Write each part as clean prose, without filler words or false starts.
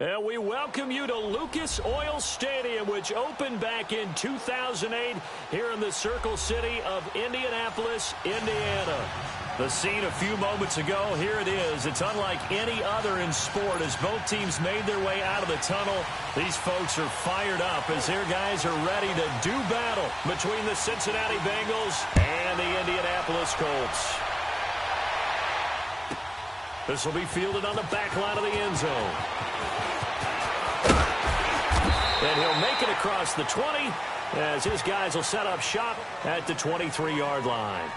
And we welcome you to Lucas Oil Stadium, which opened back in 2008 here in the Circle City of Indianapolis, Indiana. The scene a few moments ago, here it is. It's unlike any other in sport as both teams made their way out of the tunnel. These folks are fired up as their guys are ready to do battle between the Cincinnati Bengals and the Indianapolis Colts. This will be fielded on the back line of the end zone. And he'll make it across the 20 as his guys will set up shop at the 23-yard line.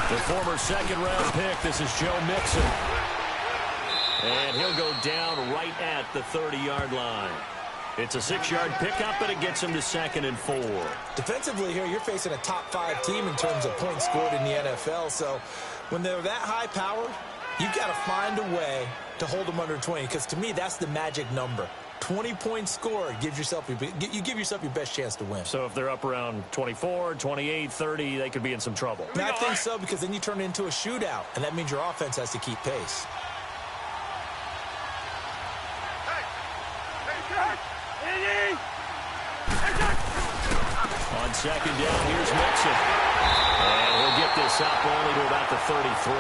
The former second-round pick, this is Joe Mixon. And he'll go down right at the 30-yard line. It's a 6-yard pickup, but it gets him to 2nd and 4. Defensively here, you're facing a top-5 team in terms of points scored in the NFL. So when they're that high-powered, you've got to find a way to hold them under 20, because to me, that's the magic number. 20 points scored, you give yourself your best chance to win. So if they're up around 24, 28, 30, they could be in some trouble. And I think so, because then you turn it into a shootout, and that means your offense has to keep pace. On second down, here's Mixon. And he'll get this up only to about the 33.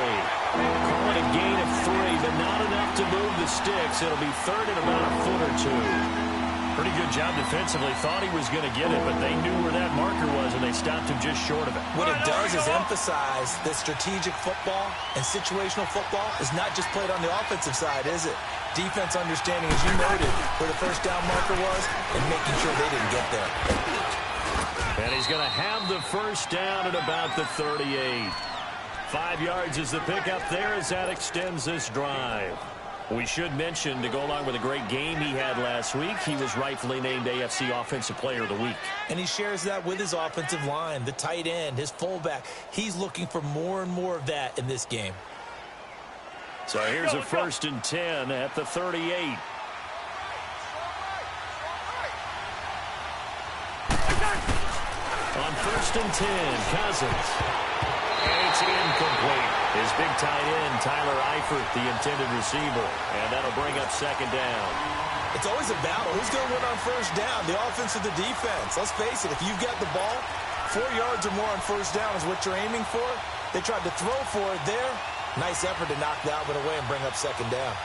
Call it a gain of 3, but not enough to move the sticks. It'll be 3rd and about a foot or 2. Pretty good job defensively. Thought he was going to get it, but they knew where that marker was, and they stopped him just short of it. What it does is emphasize that strategic football and situational football is not just played on the offensive side, is it? Defense understanding, as you noted, where the first down marker was and making sure they didn't get there. And he's going to have the first down at about the 38. 5 yards is the pickup there as that extends this drive. We should mention, to go along with a great game he had last week, he was rightfully named AFC Offensive Player of the Week. And he shares that with his offensive line, the tight end, his fullback. He's looking for more and more of that in this game. So here's a 1st and 10 at the 38. On 1st and 10, Cousins. And it's incomplete. His big tight end, Tyler Eifert, the intended receiver. And that'll bring up 2nd down. It's always a battle. Who's going to win on 1st down, the offense or the defense? Let's face it, if you've got the ball, 4 yards or more on 1st down is what you're aiming for. They tried to throw for it there. Nice effort to knock that one away and bring up 2nd down.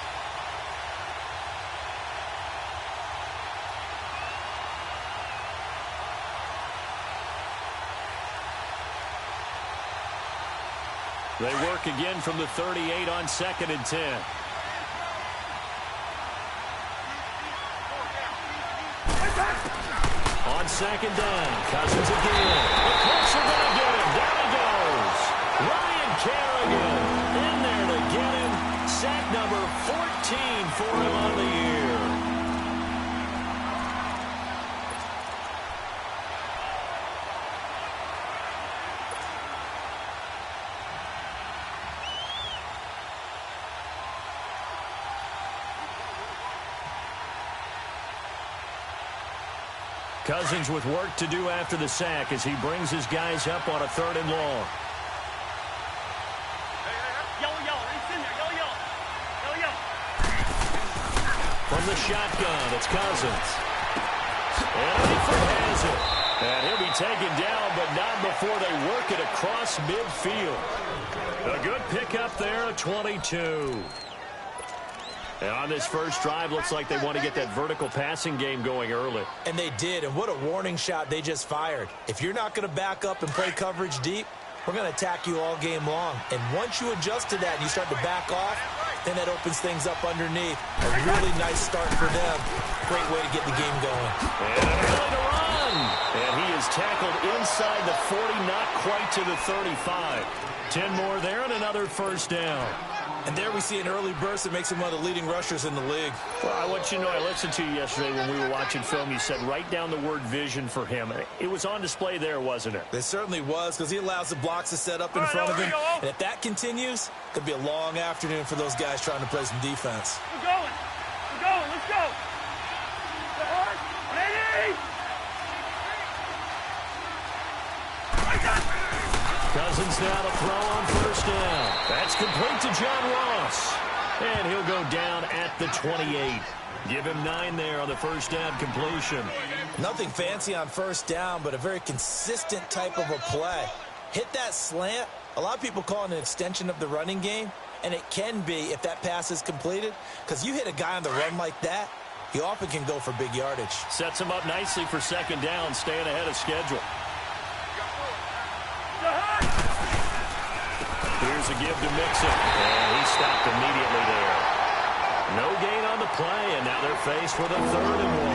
They work again from the 38 on 2nd and 10. On 2nd down, Cousins again. The Colts are going to get him. Down he goes. Ryan Kerrigan in there to get him. Sack number 14 for him on the year. Cousins with work to do after the sack as he brings his guys up on a 3rd and long. From the shotgun, it's Cousins. And Eifert has it. And he'll be taken down, but not before they work it across midfield. A good pickup there at 22. And on this first drive, looks like they want to get that vertical passing game going early. And they did, and what a warning shot they just fired. If you're not going to back up and play coverage deep, we're going to attack you all game long. And once you adjust to that and you start to back off, then that opens things up underneath. A really nice start for them. Great way to get the game going. And ability to run. And he is tackled inside the 40, not quite to the 35. 10 more there and another 1st down. And there we see an early burst that makes him one of the leading rushers in the league. Well, I want you to know, I listened to you yesterday when we were watching film. You said write down the word vision for him. It was on display there, wasn't it? It certainly was, because he allows the blocks to set up in front of him. And if that continues, it could be a long afternoon for those guys trying to play some defense. We're going. We're going. Let's go. Ready? Cousins now to throw on first down. That's complete to John Ross. And he'll go down at the 28. Give him 9 there on the first down completion. Nothing fancy on first down, but a very consistent type of a play. Hit that slant. A lot of people call it an extension of the running game, and it can be if that pass is completed, because you hit a guy on the run like that, he often can go for big yardage. Sets him up nicely for second down, staying ahead of schedule. Here's a give to Mixon, and he stopped immediately there. No gain on the play, and now they're faced with a 3rd and 1.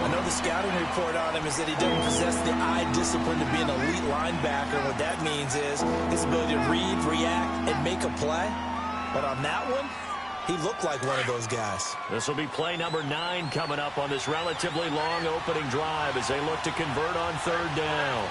I know the scouting report on him is that he doesn't possess the eye discipline to be an elite linebacker. What that means is his ability to read, react, and make a play. But on that one, he looked like one of those guys. This will be play number 9 coming up on this relatively long opening drive as they look to convert on 3rd down.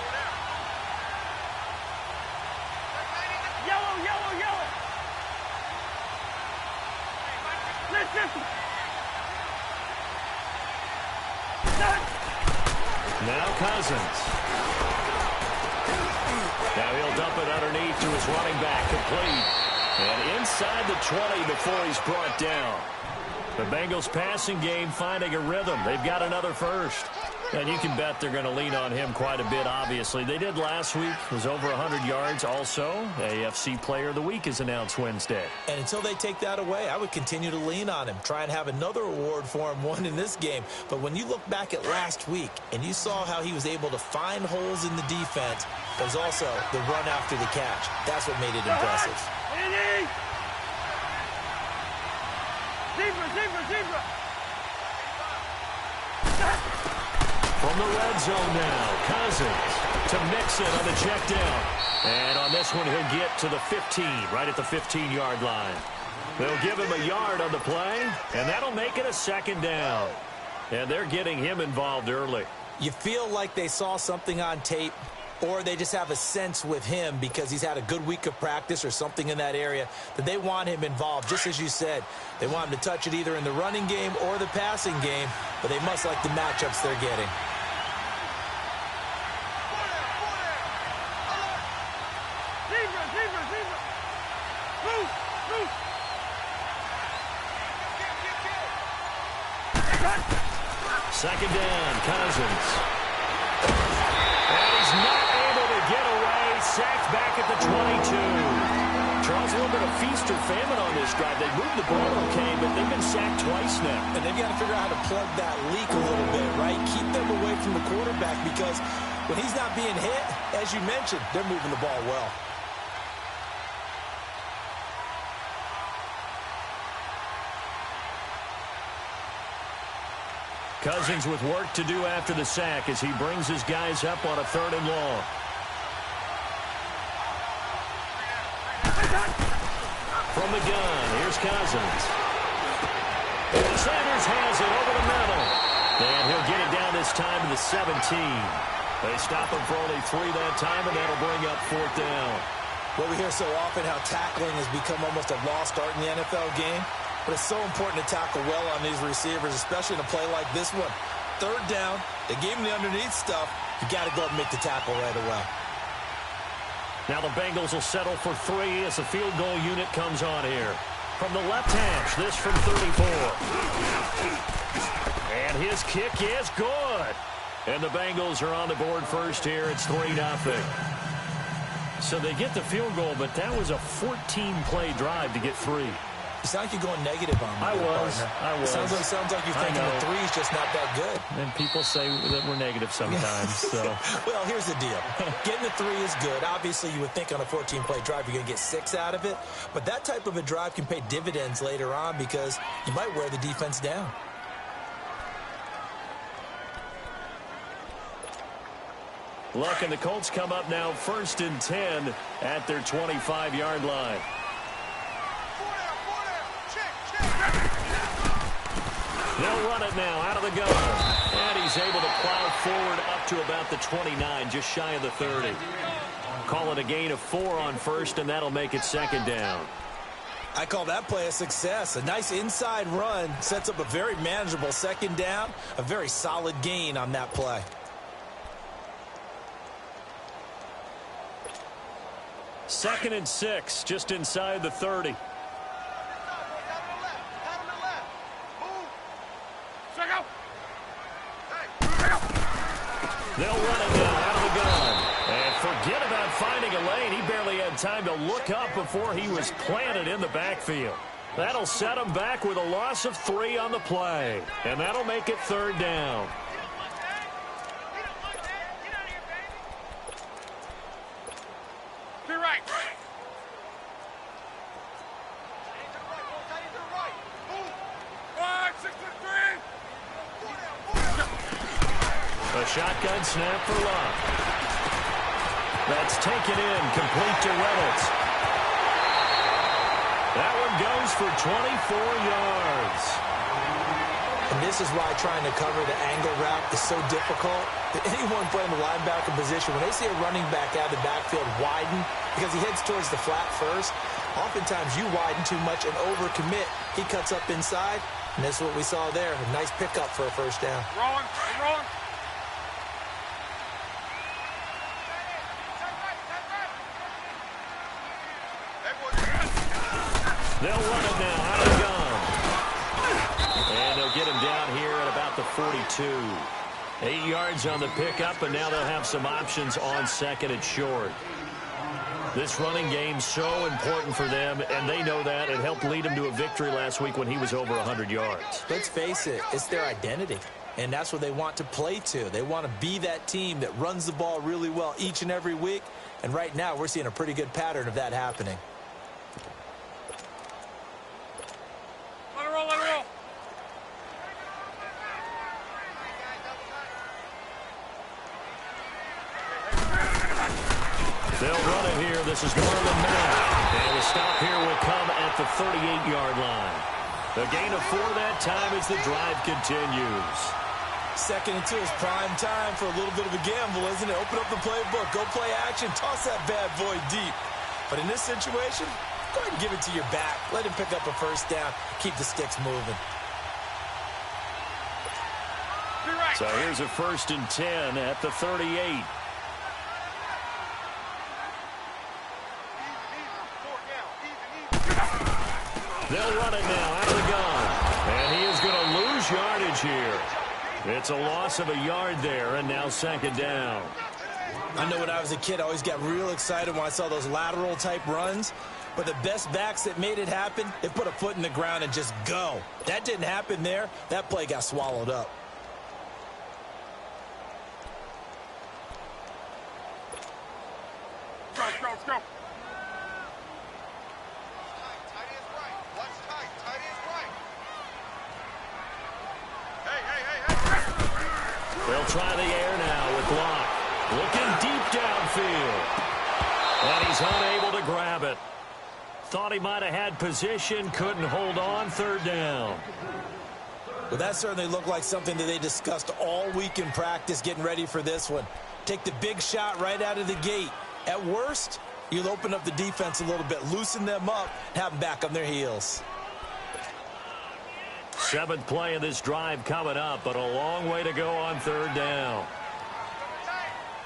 Now Cousins. Now he'll dump it underneath to his running back, complete. And inside the 20 before he's brought down. The Bengals passing game finding a rhythm. They've got another first. And you can bet they're going to lean on him quite a bit, obviously. They did last week. It was over 100 yards. Also, AFC Player of the Week is announced Wednesday. And until they take that away, I would continue to lean on him. Try and have another award for him, one in this game. But when you look back at last week and you saw how he was able to find holes in the defense, there's also the run after the catch. That's what made it impressive. Zebra. From the red zone now, Cousins to Mixon on the check down. And on this one, he'll get to the 15, right at the 15-yard line. They'll give him a yard on the play, and that'll make it a 2nd down. And they're getting him involved early. You feel like they saw something on tape, or they just have a sense with him because he's had a good week of practice or something in that area that they want him involved. Just as you said, they want him to touch it either in the running game or the passing game, but they must like the matchups they're getting. Second down, Cousins. And he's not able to get away. Sacked back at the 22. Charles, a little bit of feast or famine on this drive. They moved the ball okay, but they've been sacked twice now. And they've got to figure out how to plug that leak a little bit, right? Keep them away from the quarterback because when he's not being hit, as you mentioned, they're moving the ball well. Cousins with work to do after the sack as he brings his guys up on a 3rd and long. From the gun, here's Cousins. And Sanders has it over the middle. And he'll get it down this time to the 17. They stop him for only 3 that time, and that'll bring up 4th down. Well, we hear so often how tackling has become almost a lost art in the NFL game. But it's so important to tackle well on these receivers, especially in a play like this one. 3rd down, they gave him the underneath stuff. You got to go up and make the tackle right away. Now the Bengals will settle for 3 as the field goal unit comes on here. From the left hash, this from 34. And his kick is good. And the Bengals are on the board first here. It's 3-0. So they get the field goal, but that was a 14-play drive to get 3. You sound like you're going negative on me. I was. Sounds like you're thinking the 3's just not that good. And people say that we're negative sometimes. So. Well, here's the deal. Getting the 3 is good. Obviously, you would think on a 14-play drive you're going to get 6 out of it. But that type of a drive can pay dividends later on because you might wear the defense down. Look, and the Colts come up now 1st and 10 at their 25-yard line. They'll run it now out of the gun. And he's able to plow forward up to about the 29, just shy of the 30. Call it a gain of 4 on first, and that'll make it second down. I call that play a success. A nice inside run sets up a very manageable second down. A very solid gain on that play. Second and 6, just inside the 30. They'll run it now out of the gun. And forget about finding a lane. He barely had time to look up before he was planted in the backfield. That'll set him back with a loss of 3 on the play. And that'll make it third down. A shotgun snap for Love. That's taken in, complete to Reynolds. That one goes for 24 yards. And this is why trying to cover the angle route is so difficult. Anyone playing the linebacker position, when they see a running back out of the backfield widen, because he heads towards the flat first, oftentimes you widen too much and overcommit. He cuts up inside, and that's what we saw there. A nice pickup for a first down. Rolling. They'll run it now out of the gun. And they'll get him down here at about the 42. 8 yards on the pickup, and now they'll have some options on second and short. This running game's so important for them, and they know that. It helped lead them to a victory last week when he was over 100 yards. Let's face it, it's their identity, and that's what they want to play to. They want to be that team that runs the ball really well each and every week, and right now we're seeing a pretty good pattern of that happening. Let it roll. They'll run it here. This is Marlon Mack. And the stop here will come at the 38-yard line. The gain of 4 that time as the drive continues. Second and 2 is prime time for a little bit of a gamble, isn't it? Open up the playbook, go play action, toss that bad boy deep. But in this situation, go ahead and give it to your back. Let him pick up a first down. Keep the sticks moving. So here's a 1st and 10 at the 38. They'll run it now out of the gun. And he is going to lose yardage here. It's a loss of a yard there, and now second down. I know when I was a kid, I always got real excited when I saw those lateral-type runs. But the best backs that made it happen, they put a foot in the ground and just go. That didn't happen there. That play got swallowed up. Let's go. They'll try the air now with Locke. Looking deep downfield. And he's unable to grab it. Thought he might have had position, couldn't hold on, third down. Well, that certainly looked like something that they discussed all week in practice getting ready for this one. Take the big shot right out of the gate. At worst, you'll open up the defense a little bit, loosen them up, have them back on their heels. 7th play of this drive coming up, but a long way to go on third down.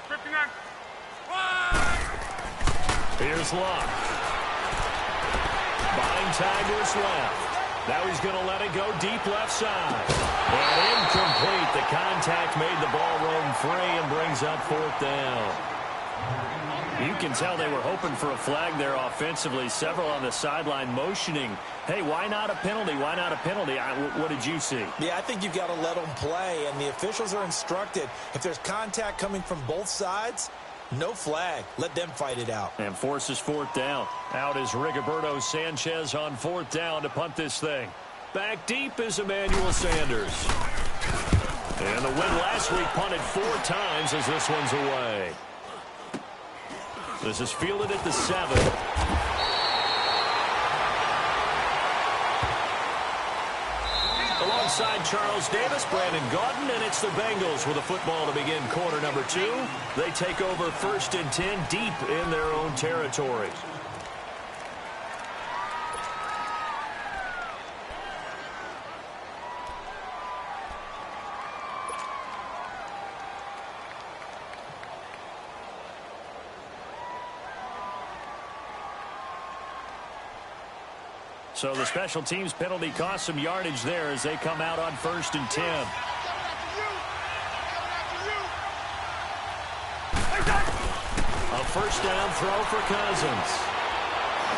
59. Here's Locke. Buying time to his left. Now he's going to let it go deep left side. And incomplete. The contact made the ball roam free and brings up 4th down. You can tell they were hoping for a flag there offensively. Several on the sideline motioning, hey, why not a penalty? Why not a penalty? What did you see? Yeah, I think you've got to let them play, and the officials are instructed. If there's contact coming from both sides, no flag. Let them fight it out. And forces 4th down. Out is Rigoberto Sanchez on 4th down to punt this thing. Back deep is Emmanuel Sanders. And the win last week punted 4 times as this one's away. This is fielded at the 7. alongside Charles Davis, Brandon Gaudin, and it's the Bengals with a football to begin quarter number 2. They take over 1st and 10 deep in their own territory. So the special teams penalty cost some yardage there as they come out on 1st and 10. A first down throw for Cousins.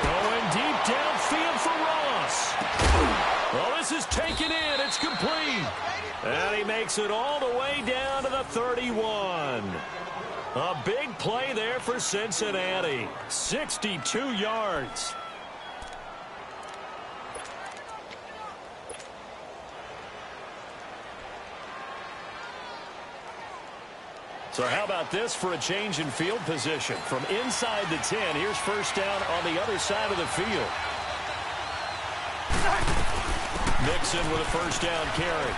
Going deep downfield for Ross. Well, this is taken in. It's complete. And he makes it all the way down to the 31. A big play there for Cincinnati. 62 yards. So how about this for a change in field position? From inside the 10, here's first down on the other side of the field. Mixon with a first down carry.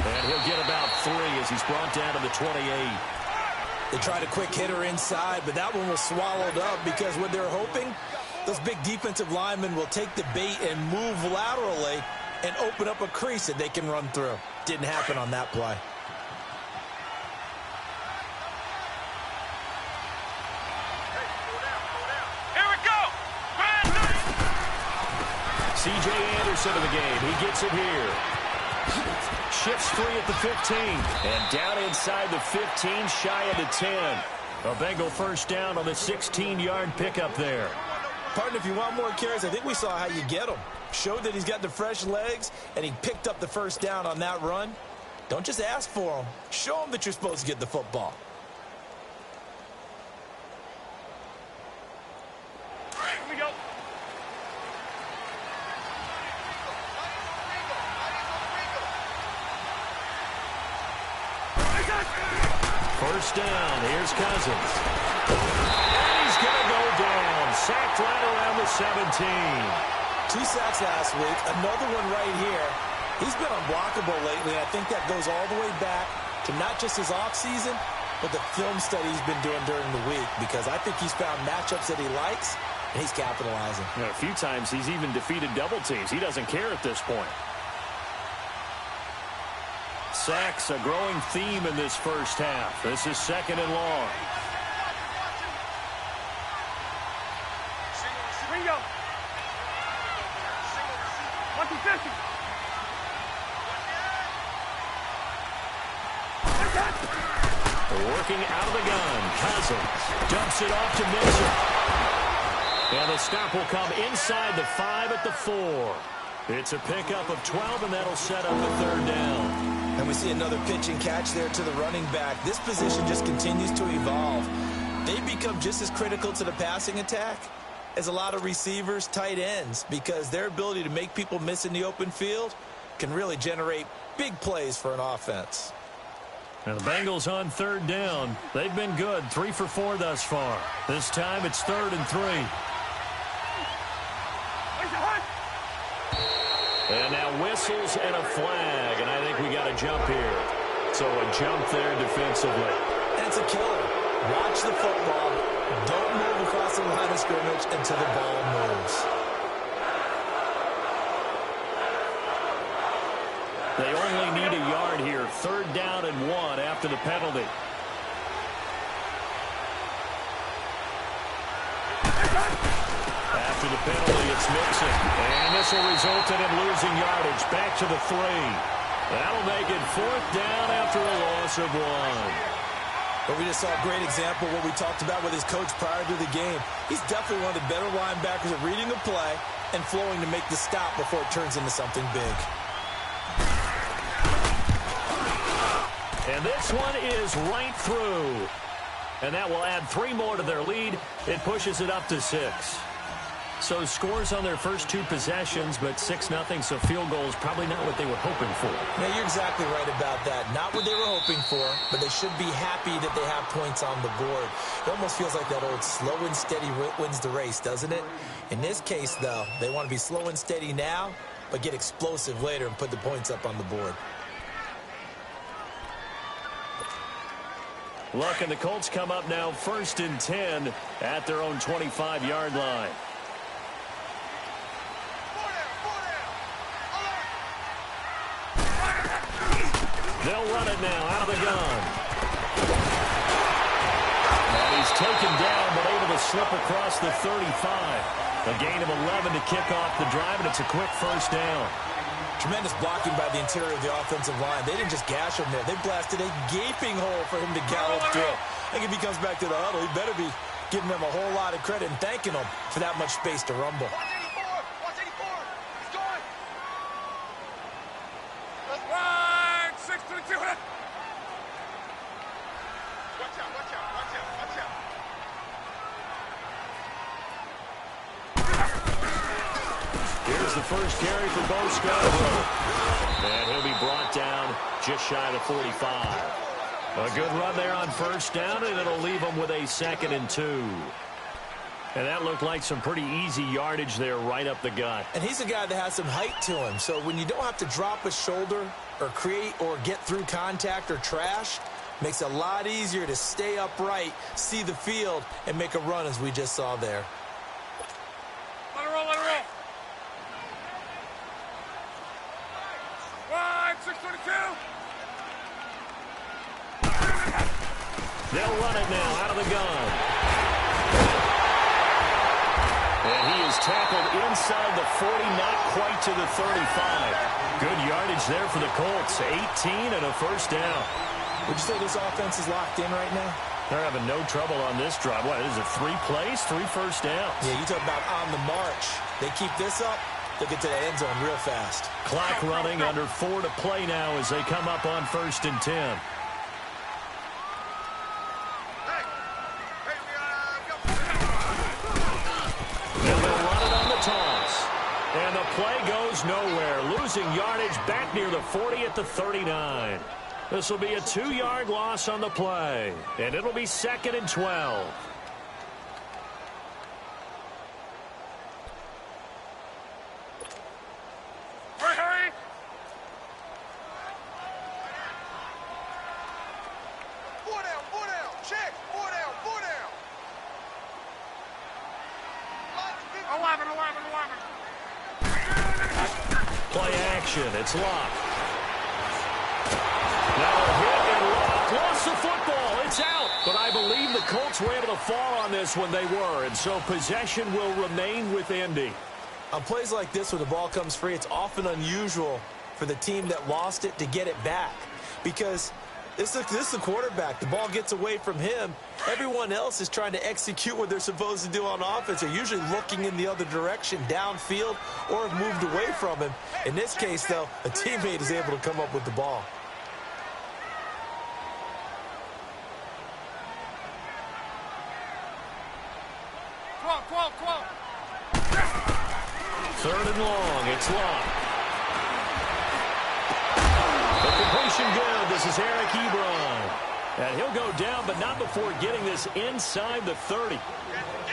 And he'll get about 3 as he's brought down to the 28. They tried a quick hitter inside, but that one was swallowed up because what they're hoping, those big defensive linemen will take the bait and move laterally and open up a crease that they can run through. Didn't happen on that play. C.J. Anderson of the game. He gets it here. Shifts free at the 15. And down inside the 15, shy of the 10. A Bengal first down on the 16-yard pickup there. Partner, if you want more carries, I think we saw how you get them. Showed that he's got the fresh legs, and he picked up the first down on that run. Don't just ask for them. Show them that you're supposed to get the football. Here we go. First down. Here's Cousins. And he's going to go down. Sacked right around the 17. 2 sacks last week. Another one right here. He's been unblockable lately. I think that goes all the way back to not just his offseason, but the film study he's been doing during the week, because I think he's found matchups that he likes, and he's capitalizing. And a few times he's even defeated double teams. He doesn't care at this point. Sacks, a growing theme in this first half. This is 2nd and long. Bingo. 150. Working out of the gun. Cousins dumps it off to Mixon. And the stop will come inside the 5 at the 4. It's a pickup of 12, and that'll set up a 3rd down. And we see another pitch and catch there to the running back. This position just continues to evolve. They become just as critical to the passing attack as a lot of receivers, tight ends, because their ability to make people miss in the open field can really generate big plays for an offense. And the Bengals on 3rd down. They've been good, 3 for 4 thus far. This time it's 3rd and 3. And now whistles and a flag, and I think we got a jump here. So a jump there defensively. And it's a killer. Watch the football. Don't move across the line of scrimmage until the ball moves. They only need a yard here. 3rd down and 1 after the penalty. After the penalty, it's Mixon. And this will result in him losing yardage. Back to the 3. That'll make it 4th down after a loss of 1. But we just saw a great example of what we talked about with his coach prior to the game. He's definitely one of the better linebackers at reading the play and flowing to make the stop before it turns into something big. And this one is right through. And that will add 3 more to their lead. It pushes it up to 6. So scores on their first 2 possessions, but 6-0, so field goal is probably not what they were hoping for. Yeah, you're exactly right about that. Not what they were hoping for, but they should be happy that they have points on the board. It almost feels like that old slow and steady wins the race, doesn't it? In this case, though, they want to be slow and steady now but get explosive later and put the points up on the board. Look, and the Colts come up now 1st and 10 at their own 25-yard line. They'll run it now out of the gun. And he's taken down, but able to slip across the 35. A gain of 11 to kick off the drive, and it's a quick first down. Tremendous blocking by the interior of the offensive line. They didn't just gash him there. They blasted a gaping hole for him to gallop through. I think if he comes back to the huddle, he better be giving them a whole lot of credit and thanking them for that much space to rumble. Watch 84. He's going. That's right. 622. Watch out, watch out, watch out, watch out. Here's the first carry for Bo Scarborough. And he'll be brought down just shy of the 45. A good run there on first down, and it'll leave them with a 2nd and 2. And that looked like some pretty easy yardage there right up the gut. And he's a guy that has some height to him. So when you don't have to drop a shoulder or create or get through contact or trash, makes it a lot easier to stay upright, see the field, and make a run as we just saw there. Let it roll, let it roll. Right, 622. They'll run it now out of the gun. And he is tackled inside the 40, not quite to the 35. Good yardage there for the Colts. 18 and a first down. Would you say this offense is locked in right now? They're having no trouble on this drive. What is it, 3 plays, 3 first downs? Yeah, you talk about on the march. They keep this up, they'll get to the end zone real fast. Clock running, under 4 to play now as they come up on 1st and 10. And the play goes nowhere. Losing yardage back near the 40 at the 39. This will be a 2-yard loss on the play. And it'll be 2nd and 12. Hurry! Four down, check, four down. 11. Play action. It's locked. Now a hit and locked. Lost the football. It's out. But I believe the Colts were able to fall on this when they were. And so possession will remain with Indy. On plays like this where the ball comes free, it's often unusual for the team that lost it to get it back. Because this is the quarterback. The ball gets away from him. Everyone else is trying to execute what they're supposed to do on offense. They're usually looking in the other direction, downfield, or have moved away from him. In this case, though, a teammate is able to come up with the ball. Twelve. 3rd and long. It's locked. The completion good. This is Eric Ebron. And he'll go down, but not before getting this inside the 30.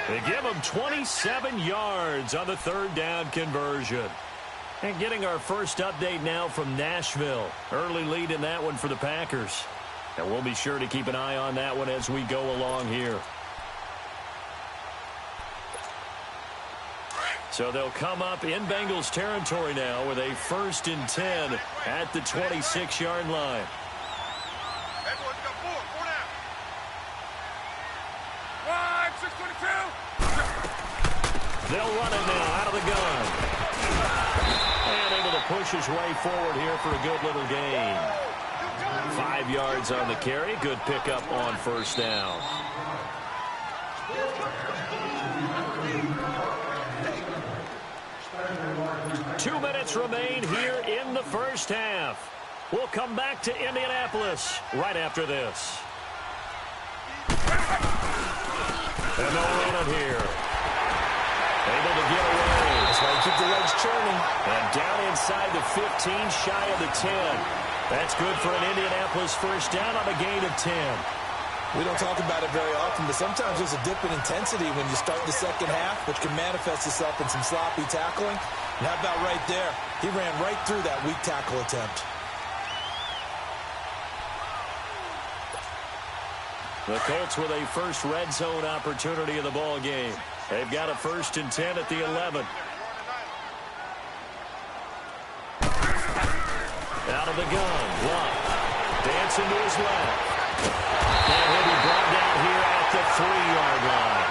They give him 27 yards on the 3rd down conversion. And getting our first update now from Nashville. Early lead in that one for the Packers. And we'll be sure to keep an eye on that one as we go along here. So they'll come up in Bengals territory now with a 1st and 10 at the 26-yard line. Everyone's got four down. Right, 622. They'll run it now out of the gun. And able to push his way forward here for a good little gain. 5 yards on the carry. Good pickup on first down. Two minutes remain here in the first half. We'll come back to Indianapolis right after this. And they'll run it here. Able to get away. That's why you keep the legs churning. And down inside the 15, shy of the 10. That's good for an Indianapolis first down on a gain of 10. We don't talk about it very often, but sometimes there's a dip in intensity when you start the second half, which can manifest itself in some sloppy tackling. And how about right there? He ran right through that weak tackle attempt. The Colts with a first red zone opportunity in the ball game. They've got a 1st and 10 at the 11. Out of the gun, Lott dancing to his left. And he'll be brought down here at the 3-yard line.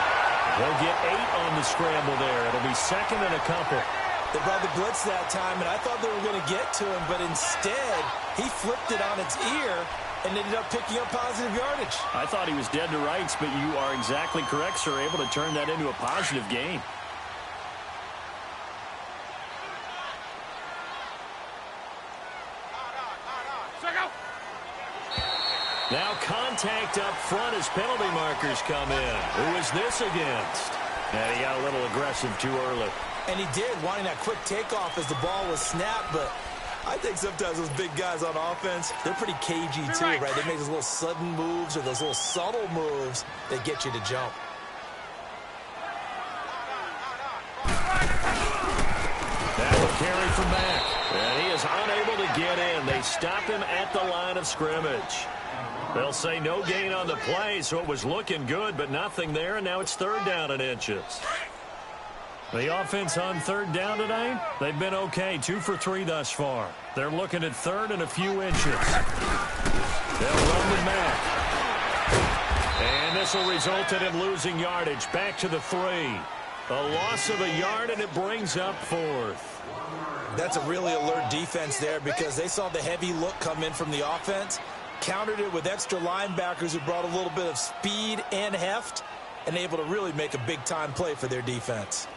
They'll get 8 on the scramble there. It'll be 2nd and a couple. They brought the blitz that time, and I thought they were going to get to him, but instead, he flipped it on its ear and ended up picking up positive yardage. I thought he was dead to rights, but you are exactly correct, sir, able to turn that into a positive gain. Now contact up front as penalty markers come in. Who is this against? And he got a little aggressive too early. And he did, wanting that quick takeoff as the ball was snapped, but I think sometimes those big guys on offense, they're pretty cagey too, right? They make those little sudden moves or those little subtle moves that get you to jump. That will carry from back. And he is unable to get in. They stop him at the line of scrimmage. They'll say no gain on the play, so it was looking good, but nothing there, and now it's 3rd down and inches. The offense on 3rd down today, they've been okay, 2 for 3 thus far. They're looking at 3rd and a few inches. They'll run them back. And this will result in him losing yardage back to the 3. A loss of a yard, and it brings up 4th. That's a really alert defense there because they saw the heavy look come in from the offense, countered it with extra linebackers who brought a little bit of speed and heft, and able to really make a big-time play for their defense.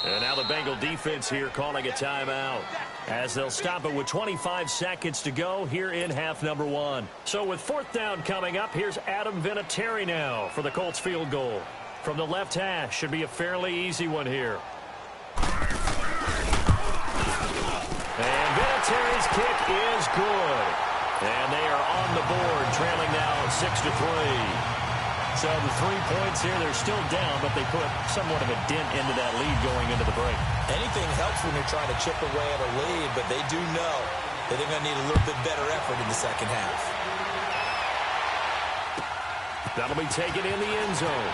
And now the Bengal defense here calling a timeout as they'll stop it with 25 seconds to go here in half number 1. So with 4th down coming up, here's Adam Vinatieri now for the Colts field goal. From the left hash, should be a fairly easy one here. And Vinatieri's kick is good. And they are on the board, trailing now 6-3. So the 3 points here, they're still down, but they put somewhat of a dent into that lead going into the break. Anything helps when you're trying to chip away at a lead, but they do know that they're going to need a little bit better effort in the second half. That'll be taken in the end zone.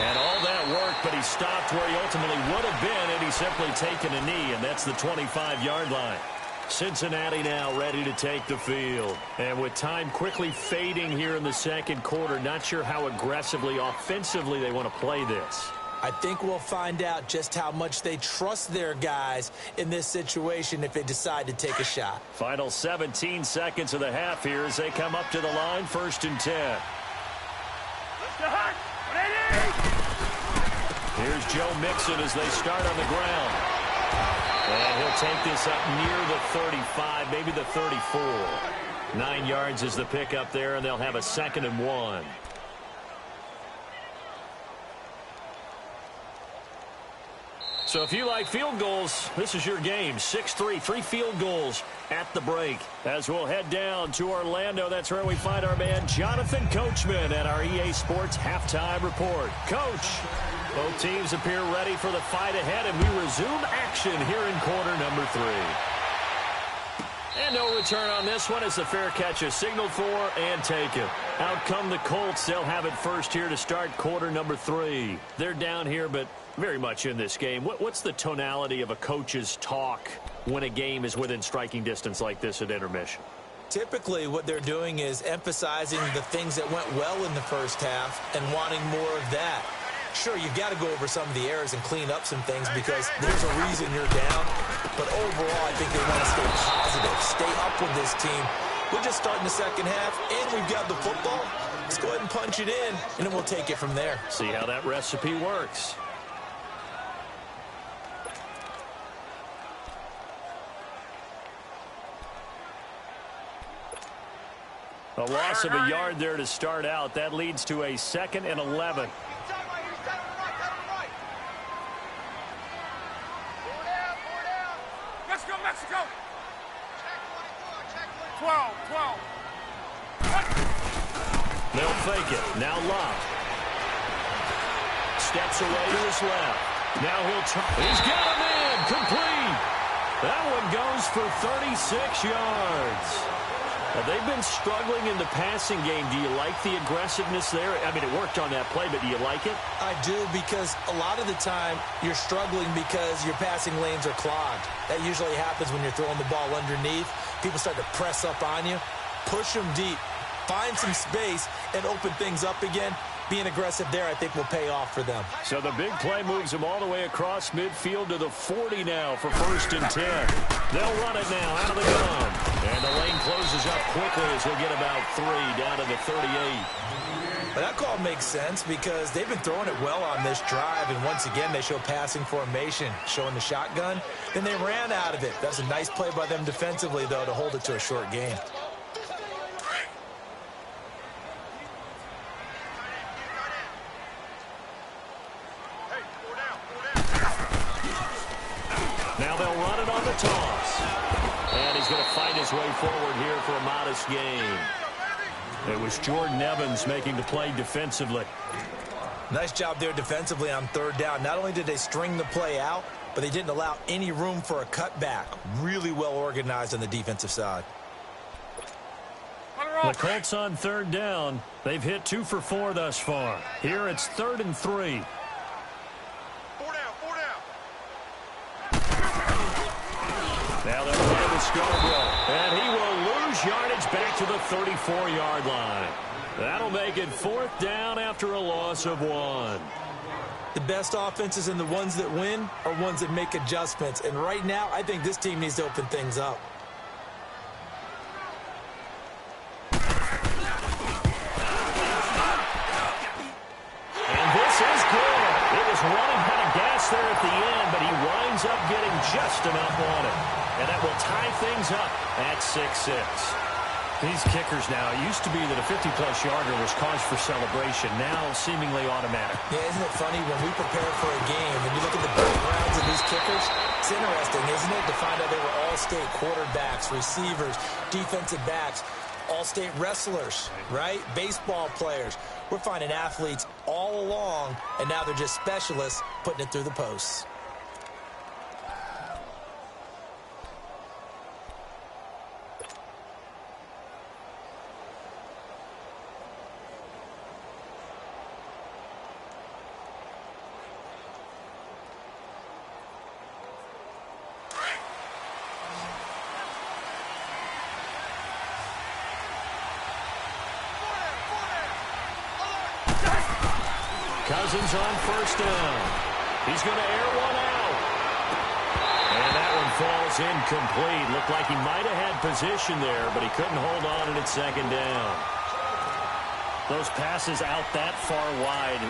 And all that worked, but he stopped where he ultimately would have been, and he's simply taken a knee, and that's the 25-yard line. Cincinnati now ready to take the field. And with time quickly fading here in the second quarter, not sure how aggressively, offensively they want to play this. I think we'll find out just how much they trust their guys in this situation if they decide to take a shot. Final 17 seconds of the half here as they come up to the line, 1st and 10. Here's Joe Mixon as they start on the ground. And he'll take this up near the 35, maybe the 34. 9 yards is the pickup there, and they'll have a 2nd and 1. So if you like field goals, this is your game. 6-3, 3 field goals at the break. As we'll head down to Orlando, that's where we find our man Jonathan Coachman at our EA Sports Halftime Report. Coach, both teams appear ready for the fight ahead, and we resume action here in quarter number 3. And no return on this one as the fair catch is signaled for and taken. Out come the Colts. They'll have it first here to start quarter number 3. They're down here, but very much in this game. What's the tonality of a coach's talk when a game is within striking distance like this at intermission? Typically, what they're doing is emphasizing the things that went well in the first half and wanting more of that. Sure, you've got to go over some of the errors and clean up some things because there's a reason you're down. But overall, I think they want to stay positive, stay up with this team. We're just starting the second half, and we've got the football. Let's go ahead and punch it in, and then we'll take it from there. See how that recipe works. A loss of a yard there to start out. That leads to a 2nd and 11. Let's go, Mexico! They'll fake it. Now locked. Steps away to his left. Now he'll turn. He's got him in. Complete. That one goes for 36 yards. Now, they've been struggling in the passing game. Do you like the aggressiveness there? I mean, it worked on that play, but do you like it? I do, because a lot of the time you're struggling because your passing lanes are clogged. That usually happens when you're throwing the ball underneath. People start to press up on you. Push them deep. Find some space and open things up again. Being aggressive there, I think, will pay off for them. So the big play moves them all the way across midfield to the 40 now for 1st and 10. They'll run it now out of the gun. And the lane closes up quickly as we'll get about 3 down to the 38. But that call makes sense because they've been throwing it well on this drive. And once again, they show passing formation, showing the shotgun. Then they ran out of it. That's a nice play by them defensively, though, to hold it to a short game. Now they'll run it on the toss. And he's going to fight his way forward here for a modest gain. It was Jordan Evans making the play defensively. Nice job there defensively on 3rd down. Not only did they string the play out, but they didn't allow any room for a cutback. Really well organized on the defensive side. The Colts on 3rd down. They've hit 2 for 4 thus far. Here it's 3rd and 3. Now they'll run the Scarborough, and he will lose yardage back to the 34-yard line. That'll make it 4th down after a loss of 1. The best offenses and the ones that win are ones that make adjustments. And right now, I think this team needs to open things up. And this is good. It was running out of gas there at the end, but he winds up getting just enough on it. And that will tie things up at 6-6. These kickers now, it used to be that a 50-plus yarder was cause for celebration. Now seemingly automatic. Yeah, isn't it funny when we prepare for a game, when you look at the backgrounds of these kickers, it's interesting, isn't it, to find out they were all-state quarterbacks, receivers, defensive backs, all-state wrestlers, right? Baseball players. We're finding athletes all along, and now they're just specialists putting it through the posts. Cousins on 1st down. He's going to air one out. And that one falls incomplete. Looked like he might have had position there, but he couldn't hold on at 2nd down. Those passes out that far wide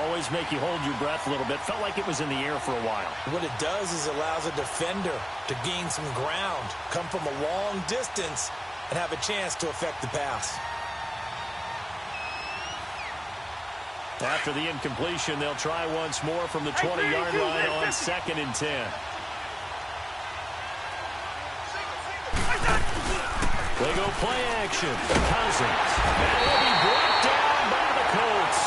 always make you hold your breath a little bit. Felt like it was in the air for a while. What it does is it allows a defender to gain some ground, come from a long distance, and have a chance to affect the pass. After the incompletion, they'll try once more from the 20-yard line on 2nd and 10. They go play action. Cousins. That will be brought down by the Colts.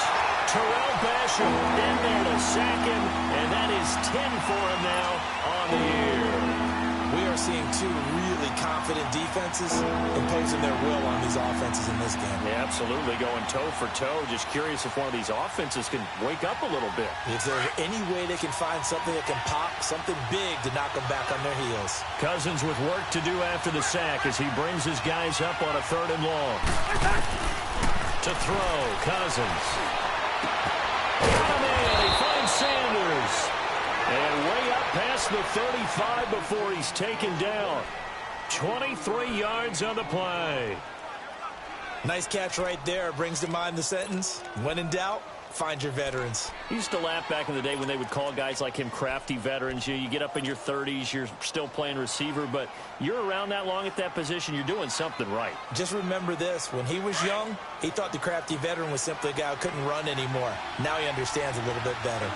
Terrell Basham in there to sack him, and that is 10 for him now on the year. We are seeing 2 really confident defenses imposing their will on these offenses in this game. Yeah, absolutely, going toe for toe. Just curious if one of these offenses can wake up a little bit. If there's any way they can find something that can pop, something big to knock them back on their heels. Cousins with work to do after the sack as he brings his guys up on a 3rd and long. To throw, Cousins. Got him in. He finds Sanders. And way up past the 35 before he's taken down. 23 yards on the play. Nice catch right there. Brings to mind the sentence, when in doubt, find your veterans. He used to laugh back in the day when they would call guys like him crafty veterans. You get up in your 30s, you're still playing receiver, but you're around that long at that position, you're doing something right. Just remember this. When he was young, he thought the crafty veteran was simply a guy who couldn't run anymore. Now he understands a little bit better.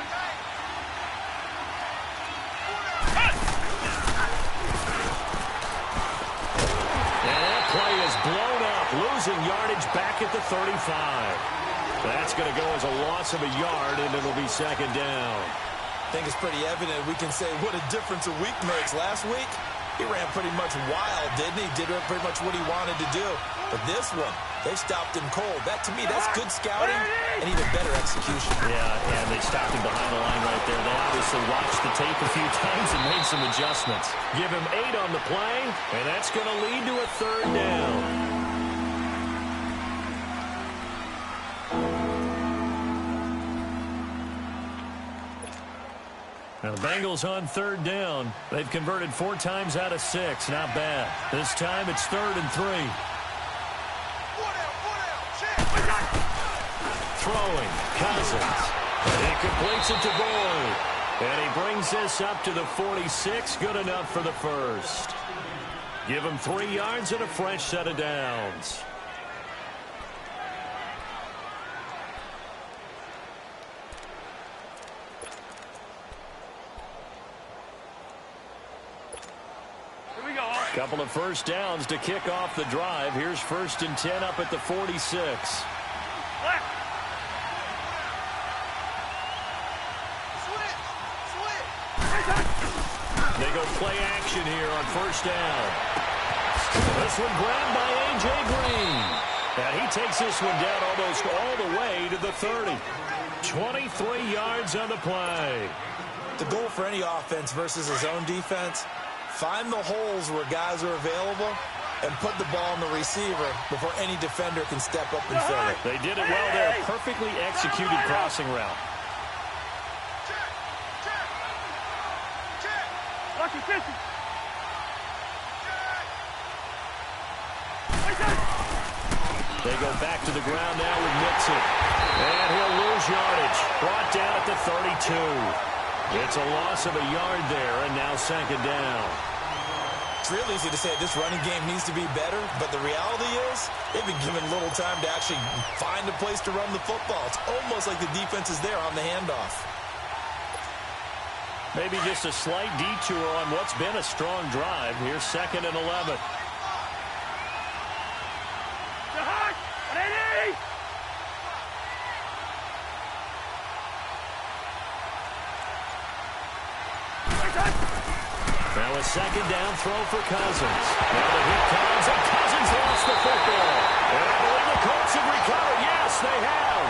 losing yardage back at the 35. That's going to go as a loss of a yard, and it'll be second down. I think it's pretty evident we can say what a difference a week makes. Last week, he ran pretty much wild, didn't he? Did pretty much what he wanted to do. But this one, they stopped him cold. That, to me, that's good scouting and even better execution. Yeah, and they stopped him behind the line right there. They obviously watched the tape a few times and made some adjustments. Give him 8 on the play, and that's going to lead to a third down. Now the Bengals on third down. They've converted 4 times out of 6. Not bad. This time it's 3rd and 3. Throwing. Cousins. He completes it to Boyd. And he brings this up to the 46. Good enough for the first. Give him 3 yards and a fresh set of downs. Couple of first downs to kick off the drive. Here's 1st and 10 up at the 46. They go play action here on 1st down. This one grabbed by A.J. Green. And he takes this one down almost all the way to the 30. 23 yards on the play. The goal for any offense versus his own defense, find the holes where guys are available and put the ball on the receiver before any defender can step up and fill it. They did it well there. Perfectly executed crossing route. They go back to the ground now with Mixon. And he'll lose yardage. Brought down at the 32. It's a loss of a yard there, and now 2nd down. It's real easy to say this running game needs to be better, but the reality is they've been given little time to actually find a place to run the football. It's almost like the defense is there on the handoff. Maybe just a slight detour on what's been a strong drive. Here's 2nd and 11. Now a 2nd down throw for Cousins. Now the hit comes, and Cousins lost the football. And I believe the Colts have recovered. Yes, they have.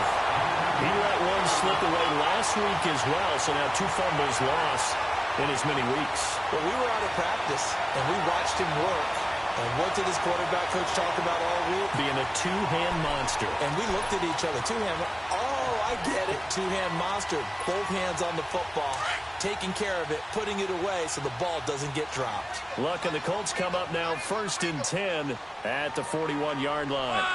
He let one slip away last week as well, so now 2 fumbles lost in as many weeks. Well, we were out of practice, and we watched him work. And what did his quarterback coach talk about all week? Being a 2-hand monster. And we looked at each other. 2-hand. Oh, I get it. 2-hand monster. Both hands on the football. Taking care of it, putting it away so the ball doesn't get dropped. Luck and the Colts come up now 1st and 10 at the 41-yard line.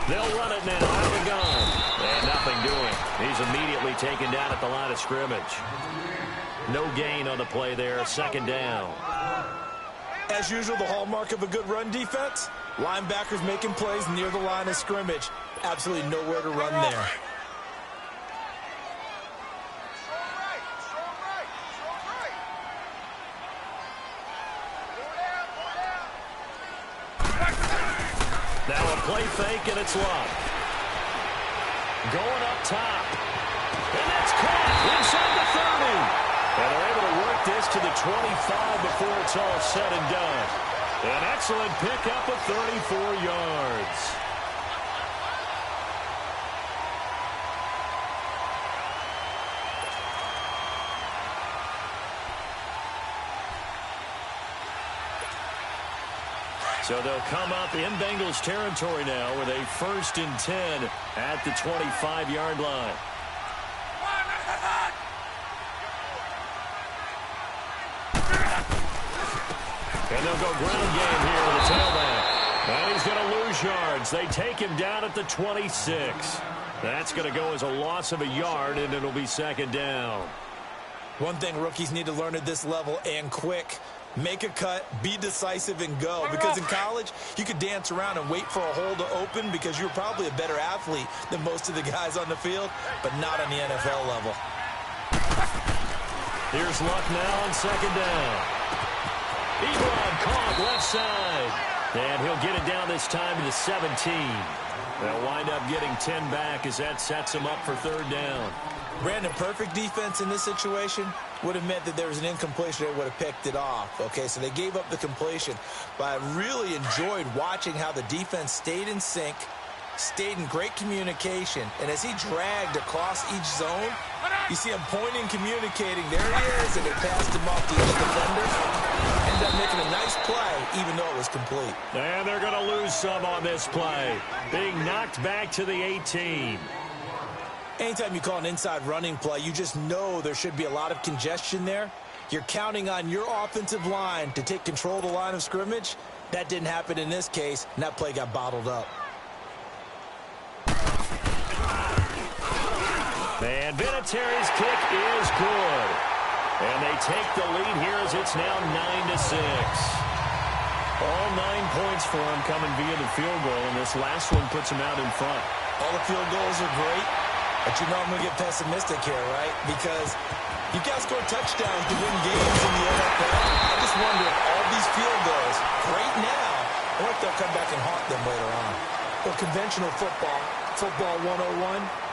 They'll run it now out of the gun. And nothing doing. He's immediately taken down at the line of scrimmage. No gain on the play there. 2nd down. As usual, the hallmark of a good run defense, linebackers making plays near the line of scrimmage. Absolutely nowhere to run there. Now a play fake, and it's Luck. Going up top. And that's caught inside the 30. And they're able to work this to the 25 before it's all said and done. An excellent pickup of 34 yards. So they'll come up in Bengals territory now with a 1st and 10 at the 25-yard line. And they'll go ground game here with the tailback. And he's going to lose yards. They take him down at the 26. That's going to go as a loss of a yard, and it'll be 2nd down. One thing rookies need to learn at this level, and quick, make a cut, be decisive, and go. Because in college, you could dance around and wait for a hole to open because you're probably a better athlete than most of the guys on the field, but not on the NFL level. Here's Luck now on 2nd down. Ebron caught left side. And he'll get it down this time to the 17. They'll wind up getting 10 back as that sets them up for third down. Brandon, perfect defense in this situation would have meant that there was an incompletion. They would have picked it off. Okay, so they gave up the completion. But I really enjoyed watching how the defense stayed in sync, stayed in great communication. And as he dragged across each zone, you see him pointing, communicating. There he is, and they passed him off to the defender. Ended up making a nice play, even though it was complete. And they're going to lose some on this play. Being knocked back to the 18. Anytime you call an inside running play, you just know there should be a lot of congestion there. You're counting on your offensive line to take control of the line of scrimmage. That didn't happen in this case, and that play got bottled up. And Vinatieri's kick is good. And they take the lead here as it's now 9-6. All 9 points for him coming via the field goal, and this last one puts him out in front. All the field goals are great, but you know I'm going to get pessimistic here, right? Because you've got to score touchdowns to win games in the NFL. I just wonder if all these field goals, great now, or if they'll come back and haunt them later on. Well, conventional football 101,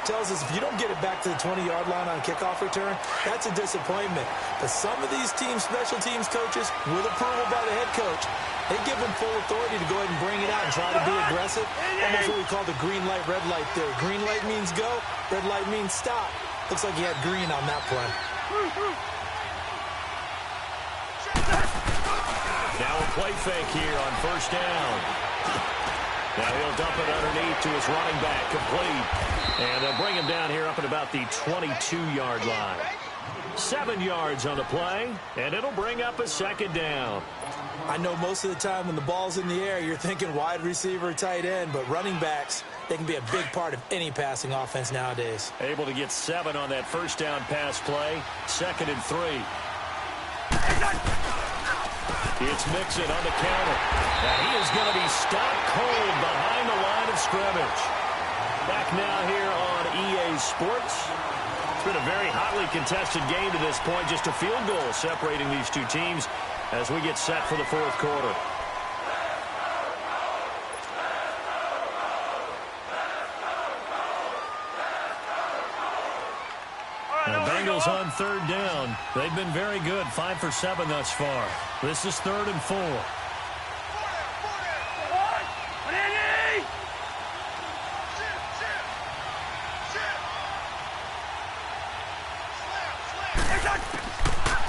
tells us if you don't get it back to the 20-yard line on kickoff return, that's a disappointment. But some of these teams, special teams coaches, with approval by the head coach, they give them full authority to go ahead and bring it out and try to be aggressive. Almost what we call the green light, red light theory. Green light means go, red light means stop. Looks like he had green on that play. Now a play fake here on first down. Now he'll dump it underneath to his running back, complete. And they'll bring him down here up at about the 22-yard line. 7 yards on the play, and it'll bring up a second down. I know most of the time when the ball's in the air, you're thinking wide receiver, tight end, but running backs, they can be a big part of any passing offense nowadays. Able to get 7 on that first down pass play. 2nd and 3. It's Mixon on the counter. Now he is going to be stopped cold behind the line of scrimmage. Back now here on EA Sports. It's been a very hotly contested game to this point. Just a field goal separating these two teams as we get set for the fourth quarter. The Bengals on third down. They've been very good, 5 for 7 thus far. This is 3rd and 4.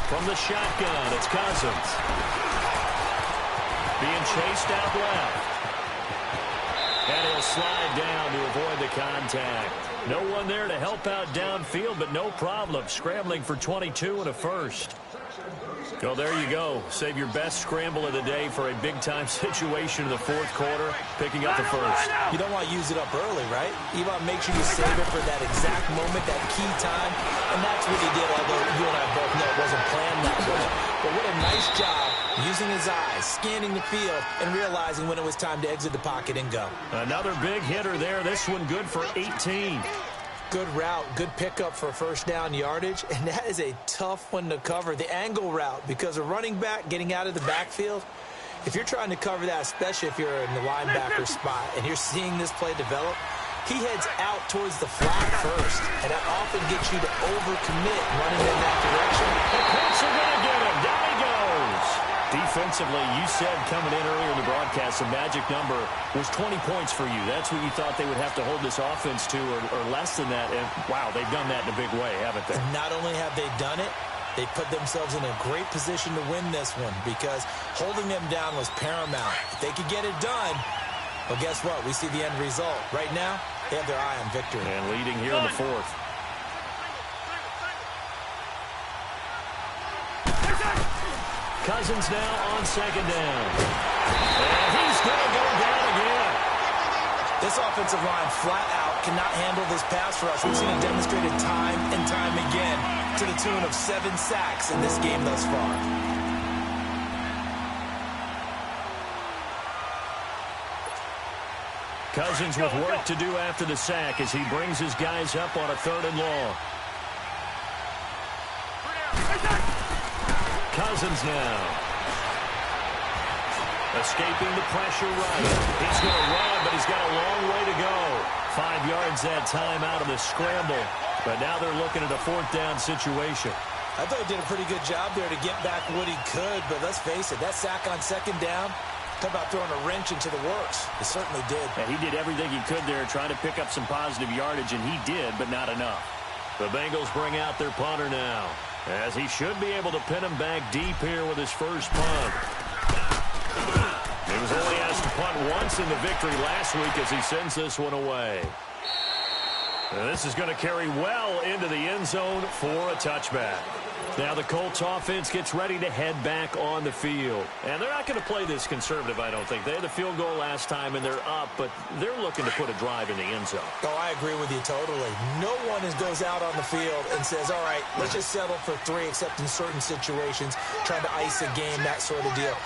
From the shotgun, it's Cousins. Being chased out left. And he'll slide down to avoid the contact. No one there to help out downfield, but no problem. Scrambling for 22 and a first. Well, there you go. Save your best scramble of the day for a big-time situation in the fourth quarter, picking up the first. You don't want to use it up early, right? You want to make sure you save it for that exact moment, that key time, and that's what he did, although you and I both know it wasn't planned that way. But what a nice job using his eyes, scanning the field, and realizing when it was time to exit the pocket and go. Another big hitter there. This one good for 18. Good route, good pickup for first down yardage, and that is a tough one to cover, the angle route, because a running back getting out of the backfield, if you're trying to cover that, especially if you're in the linebacker spot and you're seeing this play develop, he heads out towards the flat first, and that often gets you to overcommit running in that direction. The Colts are going to get him. Down he goes. Defensively, you said coming in earlier in the broadcast, the magic number was 20 points for you. That's what you thought they would have to hold this offense to, or less than that. And, wow, they've done that in a big way, haven't they? And not only have they done it, they put themselves in a great position to win this one because holding them down was paramount. If they could get it done, well, guess what? We see the end result. Right now, they have their eye on victory. And leading here in the fourth. Cousins now on second down. And he's going to go down again. This offensive line flat out cannot handle this pass rush. We've seen it demonstrated time and time again to the tune of 7 sacks in this game thus far. Cousins with work to do after the sack as he brings his guys up on a 3rd and long. Cousins now. Escaping the pressure right. He's going to run, but he's got a long way to go. 5 yards that time out of the scramble. But now they're looking at a 4th down situation. I thought he did a pretty good job there to get back what he could, but let's face it, that sack on 2nd down, talk about throwing a wrench into the works. It certainly did. And he did everything he could there, trying to pick up some positive yardage, and he did, but not enough. The Bengals bring out their punter now, as he should be able to pin him back deep here with his first punt. He was only asked to punt once in the victory last week as he sends this one away. And this is going to carry well into the end zone for a touchback. Now the Colts offense gets ready to head back on the field. And they're not going to play this conservative, I don't think. They had the field goal last time, and they're up, but they're looking to put a drive in the end zone. Oh, I agree with you totally. No one goes out on the field and says, all right, let's just settle for 3, except in certain situations, trying to ice a game, that sort of deal.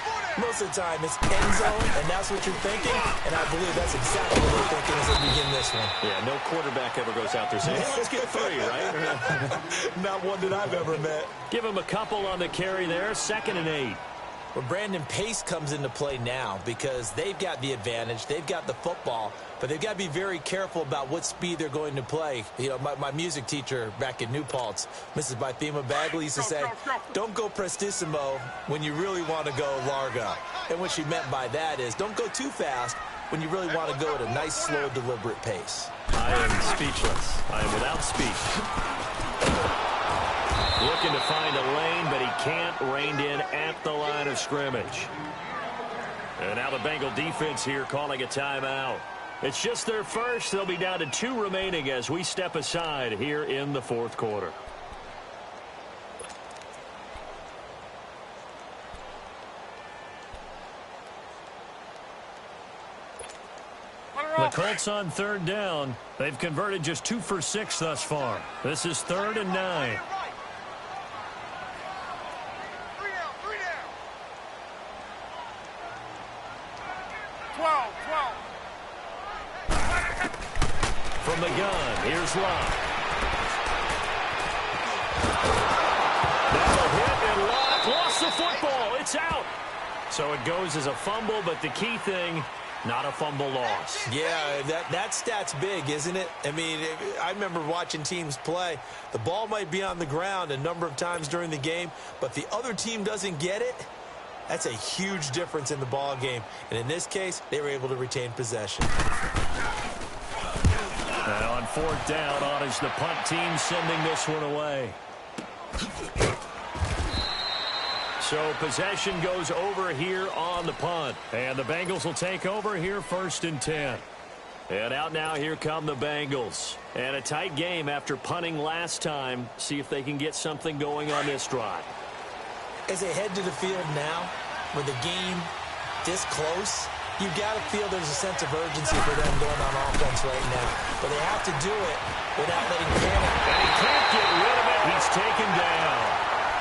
Most of the time, it's end zone, and that's what you're thinking, and I believe that's exactly what they're thinking as they begin this one. Yeah, no quarterback ever goes out there saying, hey, let's get 3, right? Not one that I've ever met. Give him a couple on the carry there, 2nd and 8. Well, Brandon, pace comes into play now because they've got the advantage. They've got the football, but they've got to be very careful about what speed they're going to play. You know, my music teacher back in New Paltz, Mrs. Bythema Bagley, used to say, don't go prestissimo when you really want to go largo. And what she meant by that is don't go too fast when you really want to go at a nice, slow, deliberate pace. I am speechless. I am without speech. Looking to find a lane, but he can't. Reined in at the line of scrimmage. And now the Bengal defense here calling a timeout. It's just their first. They'll be down to 2 remaining as we step aside here in the 4th quarter. The Colts on 3rd down. They've converted just 2 for 6 thus far. This is 3rd and 9. 12. From the gun, here's Locke. That'll hit, and Locke lost the football. It's out. So it goes as a fumble, but the key thing, not a fumble loss. Yeah, that stat's big, isn't it? I mean, I remember watching teams play. The ball might be on the ground a number of times during the game, but the other team doesn't get it. That's a huge difference in the ball game. And in this case, they were able to retain possession. And on 4th down, on is the punt team sending this one away. So possession goes over here on the punt. And the Bengals will take over here 1st and 10. And out now, here come the Bengals. And a tight game after punting last time. See if they can get something going on this drive. As they head to the field now, with the game this close, you've got to feel there's a sense of urgency for them going on offense right now. But they have to do it without letting panic. And he can't get rid of it. He's taken down.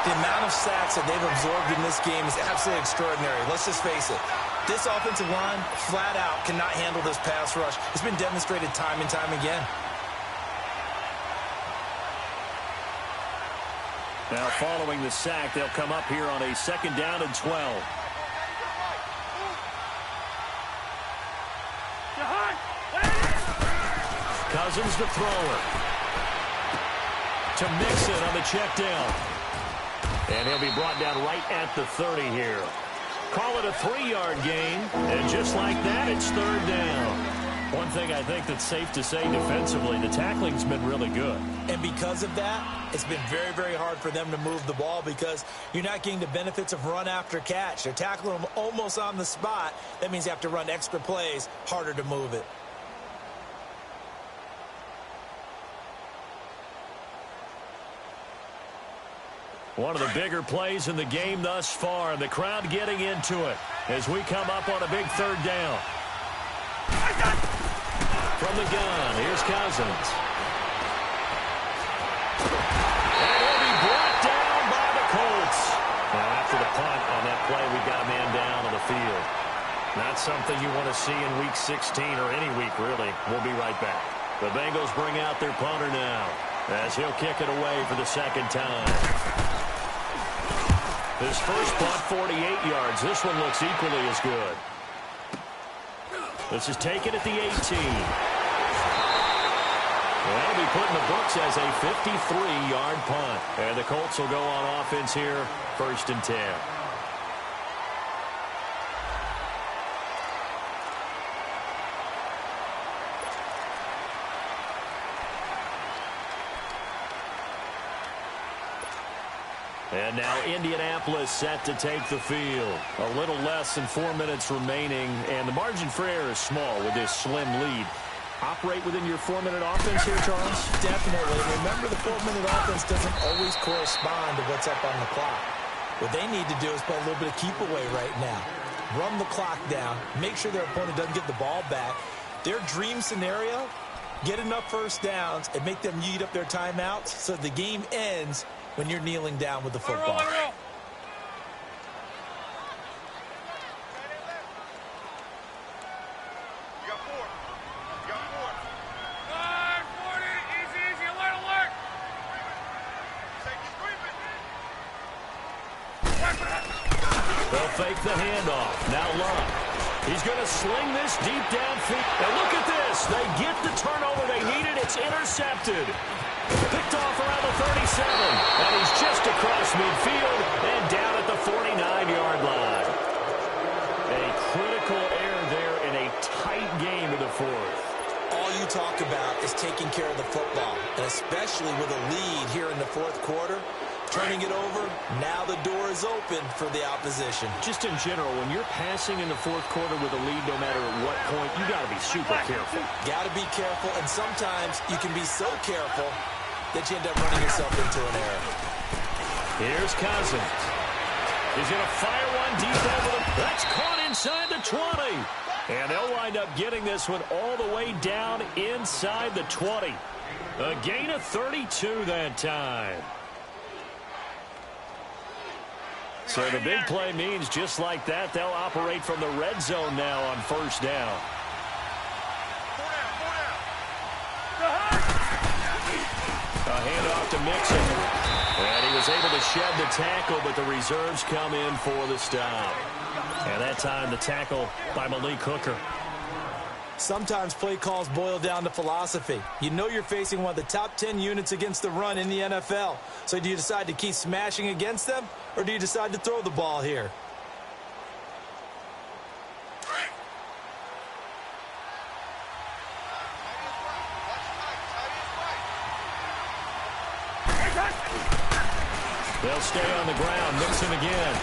The amount of sacks that they've absorbed in this game is absolutely extraordinary. Let's just face it. This offensive line, flat out, cannot handle this pass rush. It's been demonstrated time and time again. Now following the sack, they'll come up here on a 2nd down and 12. Cousins the thrower. To Mixon on the check down. And he'll be brought down right at the 30 here. Call it a 3-yard gain. And just like that, it's 3rd down. One thing I think that's safe to say defensively, the tackling's been really good. And because of that, it's been very, very hard for them to move the ball because you're not getting the benefits of run after catch. They're tackling them almost on the spot. That means you have to run extra plays, harder to move it. One of the bigger plays in the game thus far, and the crowd getting into it as we come up on a big 3rd down. From the gun, here's Cousins. And he'll be brought down by the Colts. Now after the punt on that play, we've got a man down on the field. Not something you want to see in Week 16 or any week, really. We'll be right back. The Bengals bring out their punter now as he'll kick it away for the 2nd time. His first punt, 48 yards. This one looks equally as good. This is taken at the 18. That'll be put in the books as a 53-yard punt. And the Colts will go on offense here, 1st and 10. And now Indianapolis set to take the field. A little less than 4 minutes remaining, and the margin for error is small with this slim lead. Operate within your 4-minute offense here, Charles? Definitely. Remember, the 4-minute offense doesn't always correspond to what's up on the clock. What they need to do is play a little bit of keep away right now. Run the clock down. Make sure their opponent doesn't get the ball back. Their dream scenario, get enough first downs and make them eat up their timeouts so the game ends when you're kneeling down with the football. They'll fake the handoff. Now Love. He's going to sling this deep downfield. And look at this. They get the turnover they needed. It's intercepted. Picked off around the 37. And he's just across midfield and down at the 49-yard line. A critical error there in a tight game in the 4th. All you talk about is taking care of the football, and especially with a lead here in the 4th quarter. Turning it over, now the door is open for the opposition. Just in general, when you're passing in the 4th quarter with a lead, no matter at what point, you got to be super careful. Got to be careful, and sometimes you can be so careful that you end up running yourself into an error. Here's Cousins. He's going to fire one deep over the... That's caught inside the 20. And they'll wind up getting this one all the way down inside the 20. A gain of 32 that time. So the big play means just like that, they'll operate from the red zone now on 1st down. A handoff to Mixon. And he was able to shed the tackle, but the reserves come in for the stop. And that time the tackle by Malik Hooker. Sometimes play calls boil down to philosophy. You know you're facing one of the top 10 units against the run in the NFL. So do you decide to keep smashing against them, or do you decide to throw the ball here? They'll stay on the ground. Mixon again.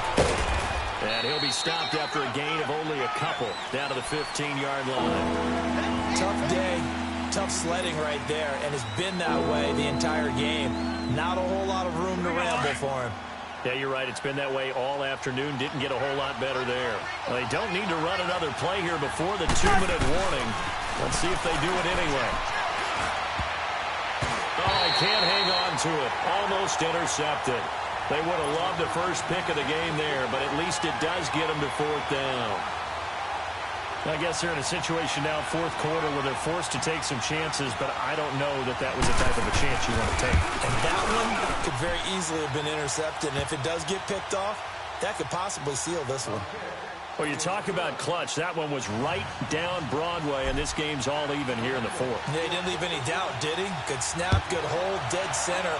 And he'll be stopped after a gain of only a couple down to the 15-yard line. Tough day, tough sledding right there, and it's been that way the entire game. Not a whole lot of room to ramble for him. Yeah, you're right. It's been that way all afternoon. Didn't get a whole lot better there. Well, they don't need to run another play here before the 2-minute warning. Let's see if they do it anyway. Oh, he can't hang on to it. Almost intercepted. They would have loved the first pick of the game there, but at least it does get them to 4th down. I guess they're in a situation now, 4th quarter, where they're forced to take some chances, but I don't know that that was the type of a chance you want to take. And that one could very easily have been intercepted, and if it does get picked off, that could possibly seal this one. Well, you talk about clutch. That one was right down Broadway, and this game's all even here in the 4th. Yeah, he didn't leave any doubt, did he? Good snap, good hold, dead center.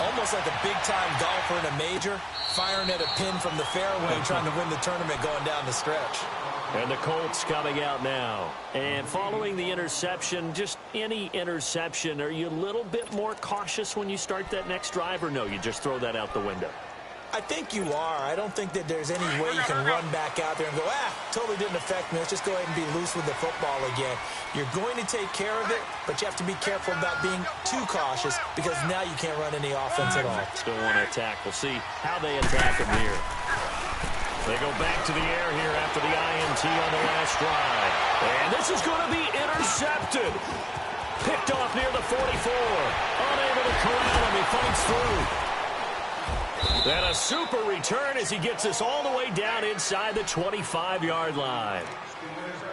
Almost like a big-time golfer in a major, firing at a pin from the fairway, trying to win the tournament going down the stretch. And the Colts coming out now. And following the interception, just any interception, are you a little bit more cautious when you start that next drive, or no, you just throw that out the window? I think you are. I don't think that there's any way you can run back out there and go, totally didn't affect me. Let's just go ahead and be loose with the football again. You're going to take care of it, but you have to be careful about being too cautious because now you can't run any offense at all. Still want to attack. We'll see how they attack him here. They go back to the air here after the INT on the last drive. And this is going to be intercepted. Picked off near the 44. Unable to corral him. He fights through. And a super return as he gets us all the way down inside the 25-yard line.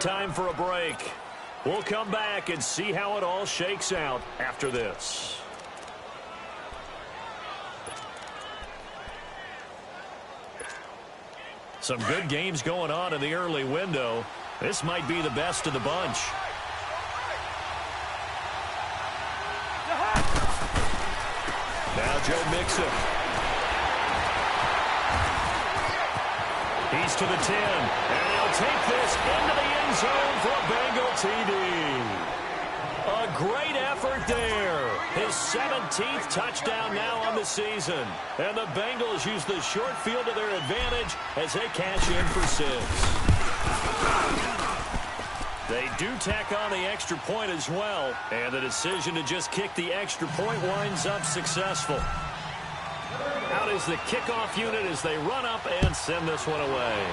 Time for a break. We'll come back and see how it all shakes out after this. Some good games going on in the early window. This might be the best of the bunch. Now Joe Mixon. He's to the 10, and he'll take this into the end zone for a Bengal TD. A great effort there. His 17th touchdown now on the season. And the Bengals use the short field to their advantage as they cash in for 6. They do tack on the extra point as well. And the decision to just kick the extra point winds up successful. Out is the kickoff unit as they run up and send this one away.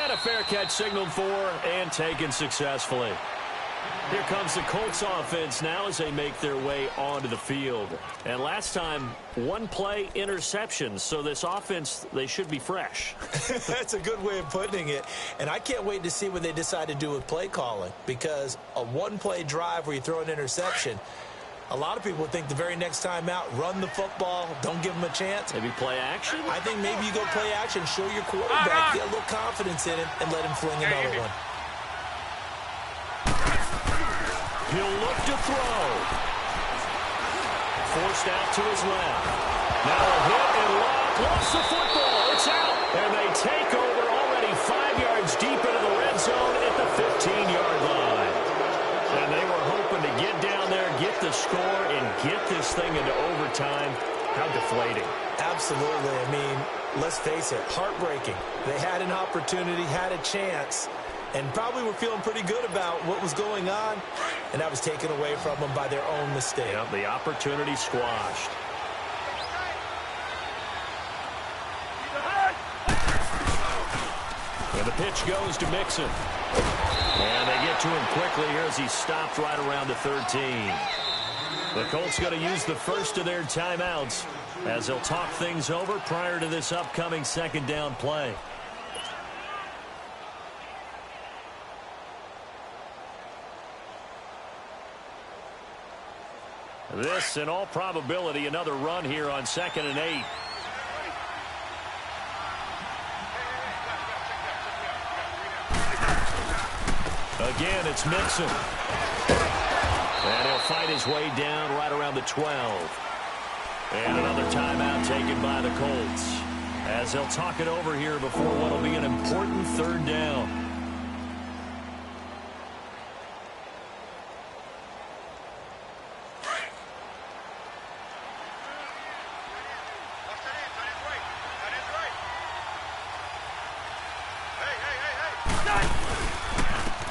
And a fair catch signaled for and taken successfully. Here comes the Colts offense now as they make their way onto the field. And last time, one play interception. So this offense, they should be fresh. That's a good way of putting it. And I can't wait to see what they decide to do with play calling. Because a one-play drive where you throw an interception, a lot of people would think the very next time out, run the football, don't give them a chance. Maybe play action? I think maybe you go play action, show your quarterback, get a little confidence in him, and let him fling another one. He'll look to throw. Forced out to his left. Now a hit and lock. Lost the football. It's out. And they take over already 5 yards deep into the red zone at the 15-yard line. And they were hoping to get down there, get the score, and get this thing into overtime. How deflating. Absolutely. I mean, let's face it, heartbreaking. They had an opportunity, had a chance, and probably were feeling pretty good about what was going on, and that was taken away from them by their own mistake. Yep, the opportunity squashed. And the pitch goes to Mixon. And they get to him quickly here as he stopped right around the 13. The Colts going to use the first of their timeouts as they'll talk things over prior to this upcoming second down play. This, in all probability, another run here on 2nd and 8. Again, it's Mixon. And he'll fight his way down right around the 12. And another timeout taken by the Colts as they'll talk it over here before what will be an important 3rd down.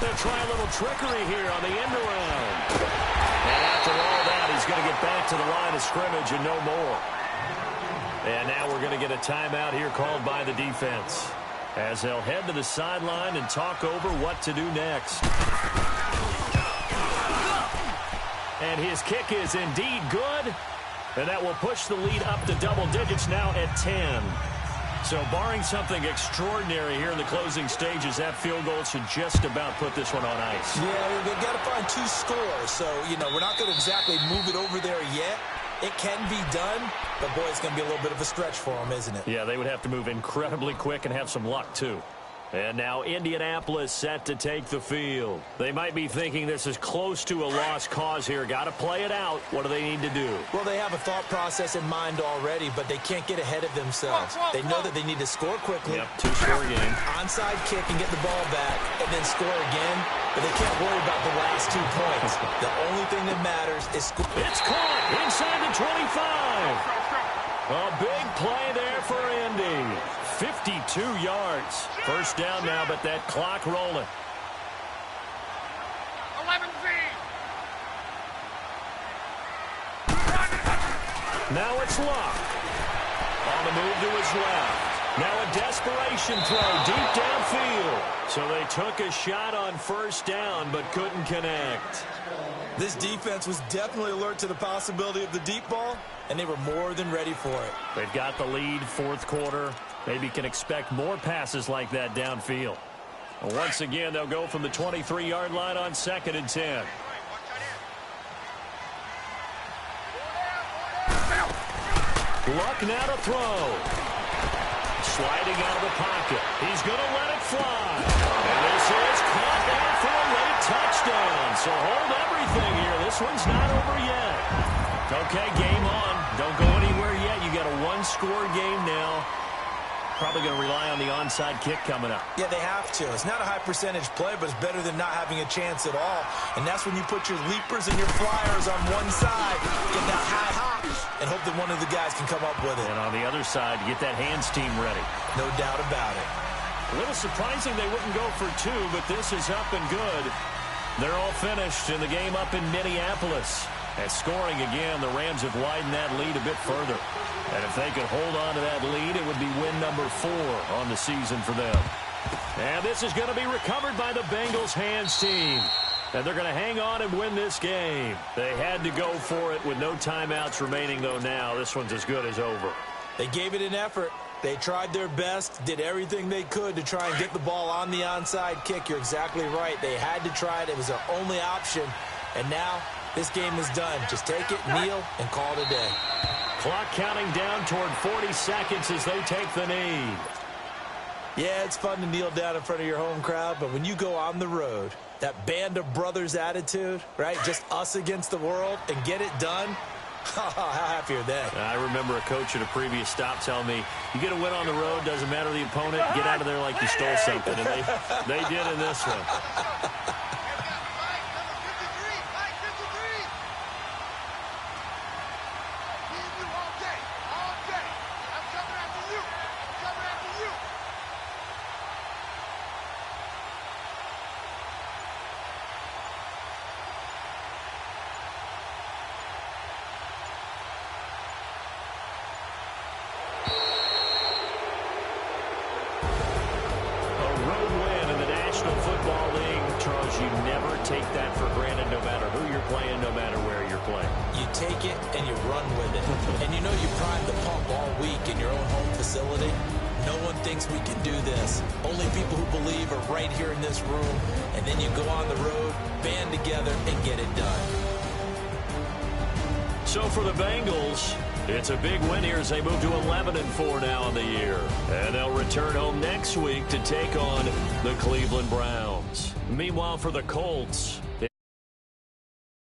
They'll try a little trickery here on the end around. And after all that, he's going to get back to the line of scrimmage and no more. And now we're going to get a timeout here called by the defense as they'll head to the sideline and talk over what to do next. And his kick is indeed good. And that will push the lead up to double digits now at 10. So barring something extraordinary here in the closing stages, that field goal should just about put this one on ice. Yeah, they've got to find 2 scores. So, you know, we're not going to exactly move it over there yet. It can be done, but, boy, it's going to be a little bit of a stretch for them, isn't it? Yeah, they would have to move incredibly quick and have some luck, too. And now Indianapolis set to take the field. They might be thinking this is close to a lost cause here. Got to play it out. What do they need to do? Well, they have a thought process in mind already, but they can't get ahead of themselves. They know that they need to score quickly. Yep, 2-score game. Onside kick and get the ball back and then score again. But they can't worry about the last 2 points. The only thing that matters is score. It's caught inside the 25. A big play there for Indy. 52 yards. First down now, but that clock rolling. 11 feet. Now it's Luck. On the move to his left. Now a desperation throw deep downfield. So they took a shot on first down, but couldn't connect. This defense was definitely alert to the possibility of the deep ball, and they were more than ready for it. They've got the lead, 4th quarter. Maybe can expect more passes like that downfield. And once again, they'll go from the 23-yard line on 2nd and 10. Luck now to throw. sliding out of the pocket. He's going to let it fly. And this is caught there for a late touchdown. So hold everything here. This one's not over yet. Okay, game on. Don't go anywhere yet. You got a one-score game now. Probably going to rely on the onside kick coming up. Yeah, they have to. It's not a high-percentage play, but it's better than not having a chance at all. And that's when you put your leapers and your flyers on one side, get that high hop, and hope that one of the guys can come up with it. And on the other side, get that hands team ready. No doubt about it. A little surprising they wouldn't go for two, but this is up and good. They're all finished in the game up in Minneapolis. And scoring again, the Rams have widened that lead a bit further. And if they could hold on to that lead, it would be win number 4 on the season for them. And this is going to be recovered by the Bengals hands team. And they're going to hang on and win this game. They had to go for it with no timeouts remaining, though now. This one's as good as over. They gave it an effort. They tried their best, did everything they could to try and get the ball on the onside kick. You're exactly right. They had to try it. It was their only option. And now this game is done. Just take it, kneel, and call it a day. Clock counting down toward 40 seconds as they take the knee. Yeah, it's fun to kneel down in front of your home crowd, but when you go on the road, that band of brothers attitude, right? Just us against the world and get it done. How happy are they? I remember a coach at a previous stop telling me, you get a win on the road, doesn't matter the opponent, get out of there like you stole something. And they did in this one. You never take that for granted, no matter who you're playing, no matter where you're playing. You take it and you run with it. And you know you primed the pump all week in your own home facility. No one thinks we can do this. Only people who believe are right here in this room. And then you go on the road, band together, and get it done. So for the Bengals, it's a big win here as they move to 11-4 now in the year. And they'll return home next week to take on the Cleveland Browns. Meanwhile, for the Colts,